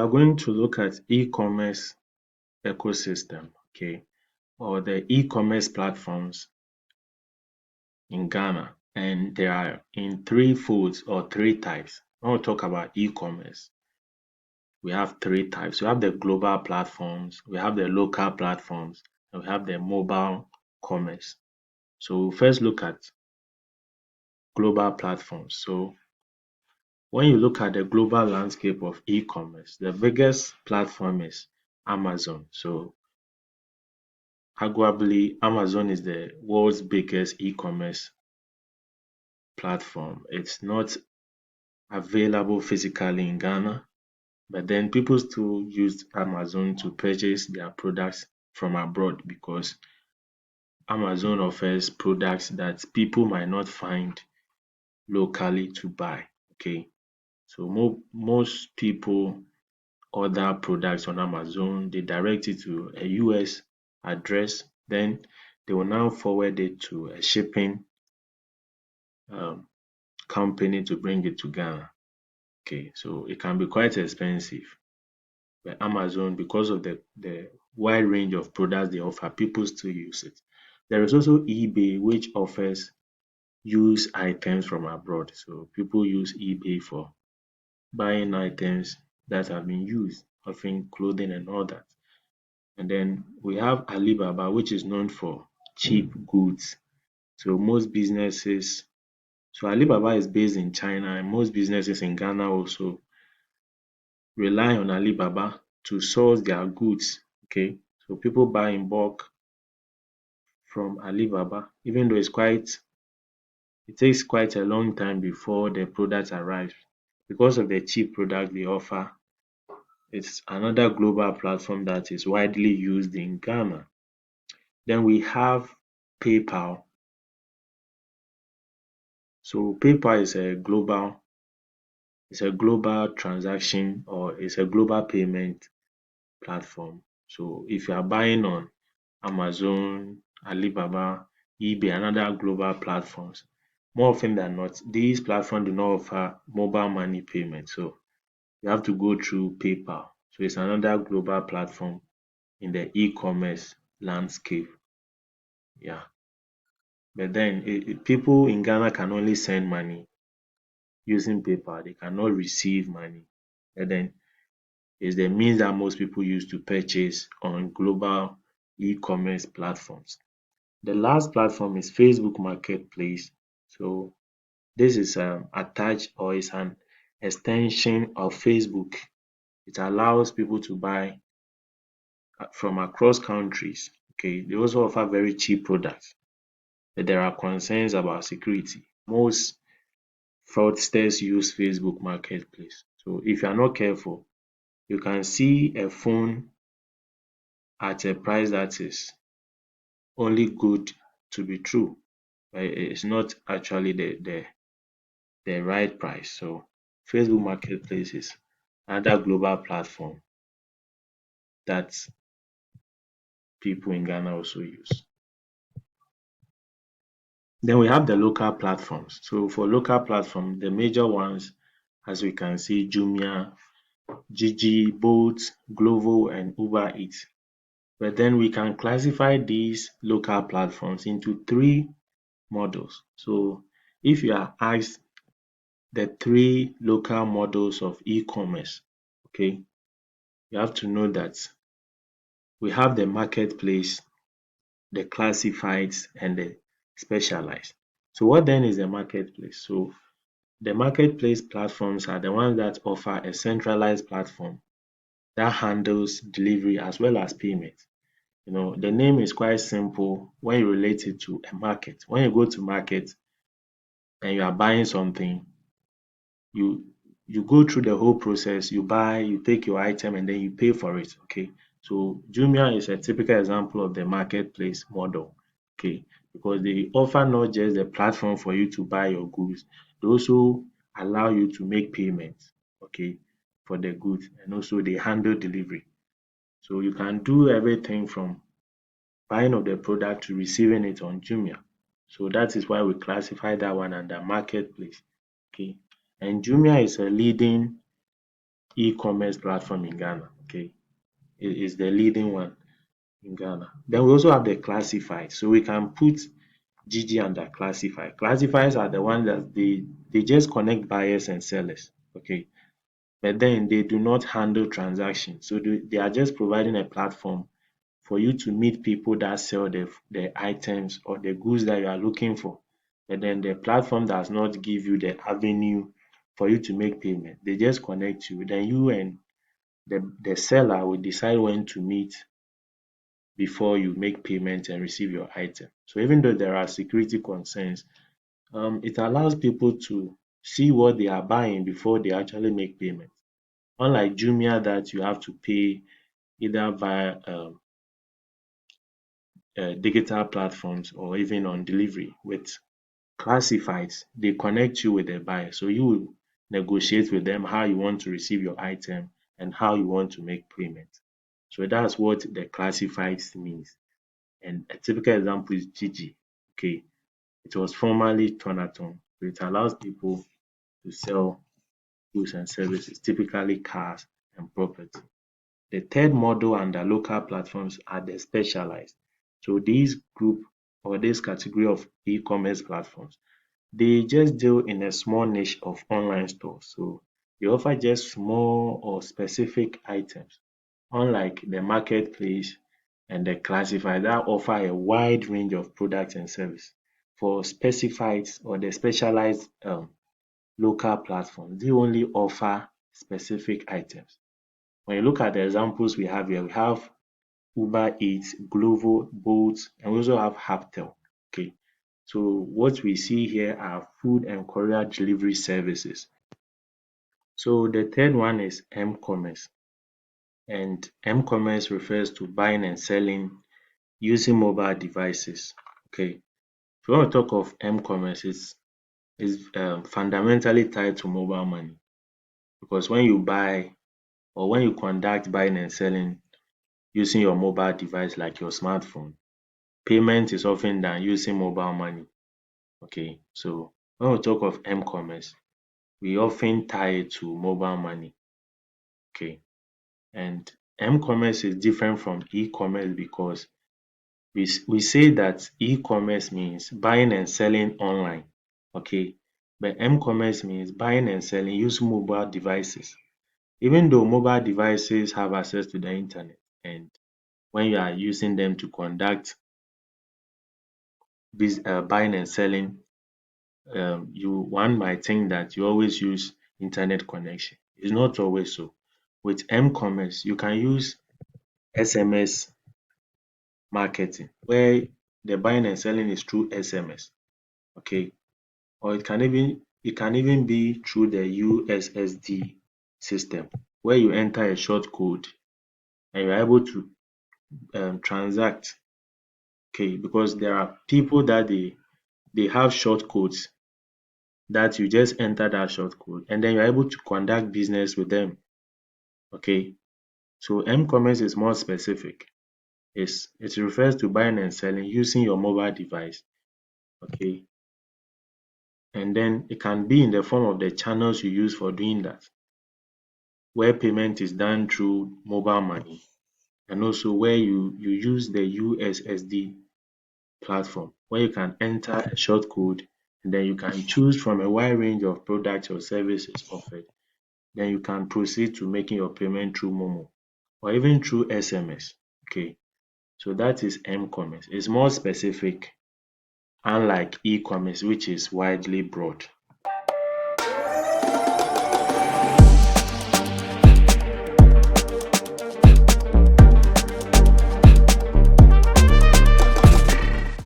are going to look at e-commerce ecosystem, okay, or the e-commerce platforms in Ghana, and they are in three folds or three types. When we talk about e-commerce, we have three types. We have the global platforms, we have the local platforms, and we have the mobile commerce. So we'll first look at global platforms. So when you look at the global landscape of e-commerce, the biggest platform is Amazon. So arguably, Amazon is the world's biggest e-commerce platform. It's not available physically in Ghana, but then people still use Amazon to purchase their products from abroad because Amazon offers products that people might not find locally to buy. Okay, so most people order products on Amazon, they direct it to a US address, then they will now forward it to a shipping um, company to bring it to Ghana. Okay, so it can be quite expensive. But Amazon, because of the wide range of products they offer, people still use it. There is also eBay, which offers used items from abroad. So people use eBay for buying items that have been used, often clothing and all that. And then we have Alibaba, which is known for cheap goods. So most businesses, so Alibaba is based in China, and most businesses in Ghana also rely on Alibaba to source their goods. Okay, so people buy in bulk from Alibaba, even though it takes quite a long time before the product arrives. Because of the cheap product they offer, it's another global platform that is widely used in Ghana. Then we have PayPal. So PayPal is a global transaction, or it's a global payment platform. So if you are buying on Amazon, Alibaba, eBay, and other global platforms, more often than not, these platforms do not offer mobile money payment. So you have to go through PayPal. So it's another global platform in the e-commerce landscape. Yeah. But then people in Ghana can only send money using PayPal. They cannot receive money. And then it's the means that most people use to purchase on global e-commerce platforms. The last platform is Facebook Marketplace. So this is attached, or is an extension of Facebook. It allows people to buy from across countries. Okay, they also offer very cheap products, but there are concerns about security. Most fraudsters use Facebook Marketplace. So if you are not careful, you can see a phone at a price that is only good to be true, but it's not actually the right price. So Facebook Marketplace is another global platform that people in Ghana also use. Then we have the local platforms. So for local platform, the major ones, as we can see, Jumia, Jiji, Bolt, Glovo, and Uber Eats. But then we can classify these local platforms into three models. So if you are asked the three local models of e-commerce, okay, you have to know that we have the marketplace, the classifieds, and the specialized. So what then is the marketplace? So the marketplace platforms are the ones that offer a centralized platform that handles delivery as well as payment. The name is quite simple when you relate it to a market. When you go to market and you are buying something, you you go through the whole process. You buy, you take your item, and then you pay for it. Okay. So Jumia is a typical example of the marketplace model. Okay. Because they offer not just the platform for you to buy your goods, they also allow you to make payments, okay, for the goods, and also they handle delivery. So you can do everything from buying of the product to receiving it on Jumia. So that is why we classify that one under marketplace. Okay. And Jumia is a leading e-commerce platform in Ghana. Okay, it is the leading one in Ghana. Then we also have the classified. So we can put Jiji under classified. Classifieds are the ones that they just connect buyers and sellers. Okay, but then they do not handle transactions. So they are just providing a platform for you to meet people that sell the items or the goods that you are looking for. But then the platform does not give you the avenue for you to make payment. They just connect you. Then you and the seller will decide when to meet before you make payment and receive your item. So even though there are security concerns, it allows people to see what they are buying before they actually make payment. Unlike Jumia that you have to pay either via digital platforms or even on delivery. With classifieds, they connect you with the buyer. So you will negotiate with them how you want to receive your item and how you want to make payment. So that's what the classifieds means. And a typical example is Jiji. Okay, it was formerly Tonaton. So it allows people to sell goods and services, typically cars and property. The third model under local platforms are the specialized. So these group or this category of e-commerce platforms, they just deal in a small niche of online stores. So they offer just small or specific items, unlike the marketplace and the classified that offer a wide range of products and services. For specified or the specialized local platforms, they only offer specific items. When you look at the examples we have here, we have Uber Eats, Glovo, Bolt, and we also have Hubtel. Okay, so what we see here are food and courier delivery services. So the third one is m-commerce, and m-commerce refers to buying and selling using mobile devices. Okay, if you want to talk of m-commerce, it's fundamentally tied to mobile money, because when you buy or when you conduct buying and selling using your mobile device like your smartphone, payment is often done using mobile money. Okay, so when we talk of m-commerce, we often tie it to mobile money. Okay, and m-commerce is different from e-commerce because we say that e-commerce means buying and selling online. Okay, but m-commerce means buying and selling using mobile devices. Even though mobile devices have access to the internet, and when you are using them to conduct buying and selling, one might think that you always use internet connection. It's not always so. With m-commerce, you can use SMS marketing where the buying and selling is through SMS. Okay, or it can even be through the USSD system where you enter a short code and you're able to transact. Okay, because there are people that they have short codes that you just enter that short code and then you're able to conduct business with them. Okay, so m-commerce is more specific. It refers to buying and selling using your mobile device. Okay, and then it can be in the form of the channels you use for doing that, where payment is done through mobile money, and also where you use the USSD platform where you can enter a short code and then you can choose from a wide range of products or services offered. Then you can proceed to making your payment through Momo or even through SMS. Okay, so that is m-commerce. It's more specific, unlike e-commerce, which is widely broad.